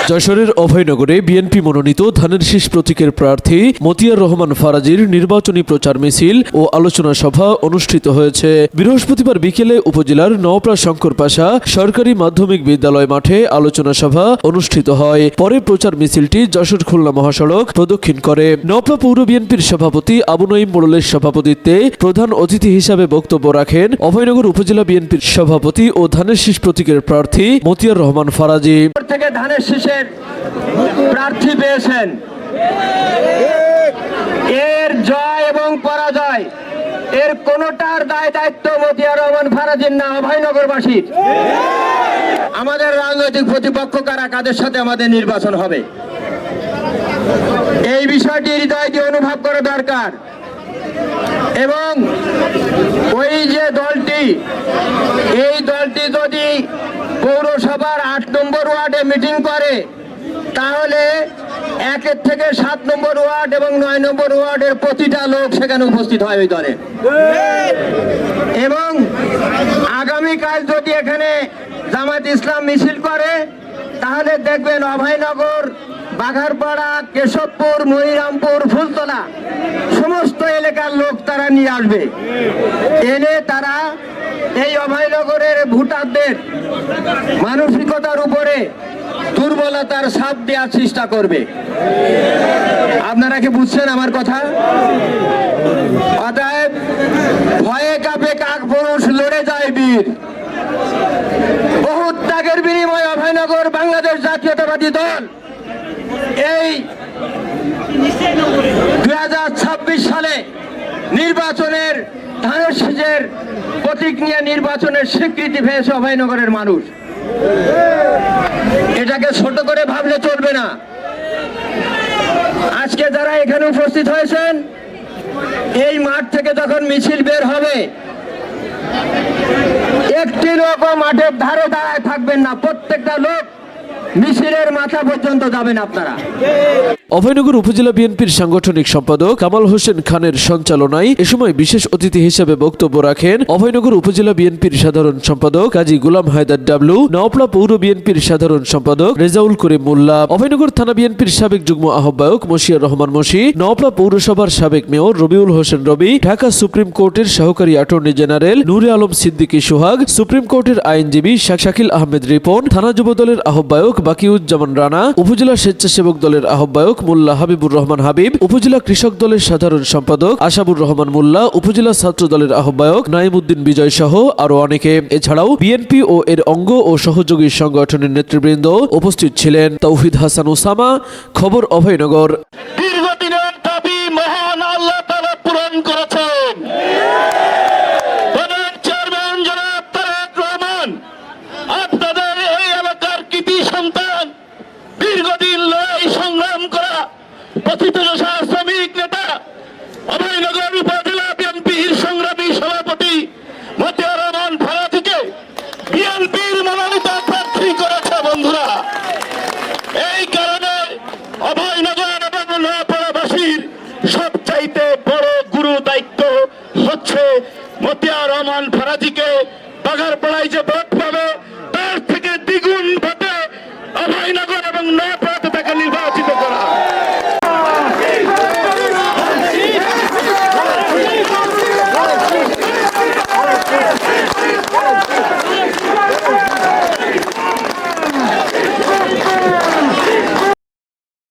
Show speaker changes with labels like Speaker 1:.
Speaker 1: যশোরের অভয়নগরে বিএনপি মনোনীত ধানের শীষ প্রতীকের প্রার্থী মতিয়ার রহমান ফারাজির নির্বাচনী প্রচার মিছিল ও আলোচনা সভা অনুষ্ঠিত হয়েছে। বৃহস্পতিবার বিকেলে উপজেলার নওপড়া শঙ্কর পাশা সরকারি মাধ্যমিক বিদ্যালয় মাঠে আলোচনা সভা অনুষ্ঠিত হয়। পরে প্রচার মিছিলটি যশোর খুলনা মহাসড়ক প্রদক্ষিণ করে। নওপড়া পৌর বিএনপির সভাপতি আবু নঈম মোড়লের সভাপতিত্বে প্রধান অতিথি হিসাবে বক্তব্য রাখেন অভয়নগর উপজেলা বিএনপির সভাপতি ও ধানের শীষ প্রতীকের প্রার্থী মতিয়ার রহমান ফারাজি।
Speaker 2: থেকে ধানের শীষের প্রার্থী পেয়েছেন, এর জয় এবং পরাজয় এর কোনটার দায় দায়িত্ব মতিয়ার রহমান ফারাজির না অভয়নগরবাসীর। আমাদের রাজনৈতিক প্রতিপক্ষ কারা, কাদের সাথে আমাদের নির্বাচন হবে, এই বিষয়টি হৃদয় দিয়ে অনুভব করা দরকার। এবং ওই যে দলটি, এই দলটি যদি পৌরসভার 8 নম্বর ওয়ার্ডে মিটিং করে তাহলে 1 থেকে 7 নম্বর ওয়ার্ড এবং 9 নম্বর ওয়ার্ডের প্রতিটা লোক সেখানে উপস্থিত হয় ওই দলে। এবং আগামীকাল যদি এখানে জামাত ইসলাম মিছিল করে তাহলে দেখবেন অভয়নগর, বাঘারপাড়া, কেশবপুর, মনিরামপুর, ফুলতলা সমস্ত এলাকার লোক তারা নিয়ে আসবে। এনে তারা এই অভয়নগরের ভোটারদের মানসিকতার উপরে দুর্বলতার ছাপ দেওয়ার চেষ্টা করবে। আপনারা কি বুঝছেন আমার কথা? অতএব ভয়ে কাঁপে কাক পুরুষ, লড়ে যায় বীর। বহু ত্যাগের বিনিময়ে অভয়নগর বাংলাদেশ জাতীয়তাবাদী দল এই 2026 সালে নির্বাচনের ধানের শীষের প্রতীক নিয়ে নির্বাচনের স্বীকৃতি পেয়েছে অভয়নগরের মানুষ। এটাকে ছোট করে ভাবলে চলবে না। আজকে যারা এখানে উপস্থিত হয়েছেন, এই মাঠ থেকে যখন মিছিল বের হবে একটি লোকও মাঠের ধারে দাঁড়ায় থাকবেন না, প্রত্যেকটা লোক মিছিলের মাথা পর্যন্ত যাবেন আপনারা।
Speaker 1: অভয়নগর উপজেলা বিএনপির সাংগঠনিক সম্পাদক কামাল হোসেন খানের সঞ্চালনায় এ সময় বিশেষ অতিথি হিসেবে বক্তব্য রাখেন অভয়নগর উপজেলা বিএনপির সাধারণ সম্পাদক কাজী গুলাম হায়দার ডাবলু, নওপড়া পৌর বিএনপির সাধারণ সম্পাদক রেজাউল করিম মোল্লা, অভয়নগর থানা বিএনপির সাবেক যুগ্ম আহ্বায়ক মশিয়ার রহমান মশি, নওপড়া পৌরসভার সাবেক মেয়র রবিউল হোসেন রবি, ঢাকা সুপ্রিম কোর্টের সহকারী অ্যাটর্নি জেনারেল নূরে আলম সিদ্দিকী সোহাগ, সুপ্রিম কোর্টের আইনজীবী শাকিল আহমেদ রিপন, থানা যুব দলের আহ্বায়ক বাকিউজ্জামান রানা, উপজেলা স্বেচ্ছাসেবক দলের আহ্বায়ক মোল্লা হাবিবুর রহমান হাবিব, উপজেলা কৃষক দলের সাধারণ সম্পাদক আশাবুর রহমান মোল্লা, উপজেলা ছাত্র দলের আহ্বায়ক নাইমুদ্দিন বিজয় সহ আরো অনেকে। এছাড়াও বিএনপি ও এর অঙ্গ ও সহযোগী সংগঠনের নেতৃবৃন্দ উপস্থিত ছিলেন। তৌহিদ হাসান ওসামা, খবর অভয়নগর।
Speaker 3: দীর্ঘদিনের দাবি মহান আল্লাহ তাআলা পূরণ করেছেন। চেয়ারম্যান জনাব তারেক রহমান আপনাদের এই এলাকার কৃতি সন্তান, দীর্ঘদিন লড়াই সংগ্রাম করা প্রথিতযশা শ্রমিক নেতা, অভয়নগর উপজেলা বিএনপির সংগ্রামী সভাপতি মতিয়ার রহমান ফারাজিকে বিএনপির মনোনীত প্রার্থী করেছে। বন্ধুরা, এই কারণে অভয়নগর এবং নওপড়াবাসীর সবচাইতে বড় গুরু দায়িত্ব হচ্ছে মতিয়ার রহমান ফারাজিকে বাঘারপাড়ায় যে ভোট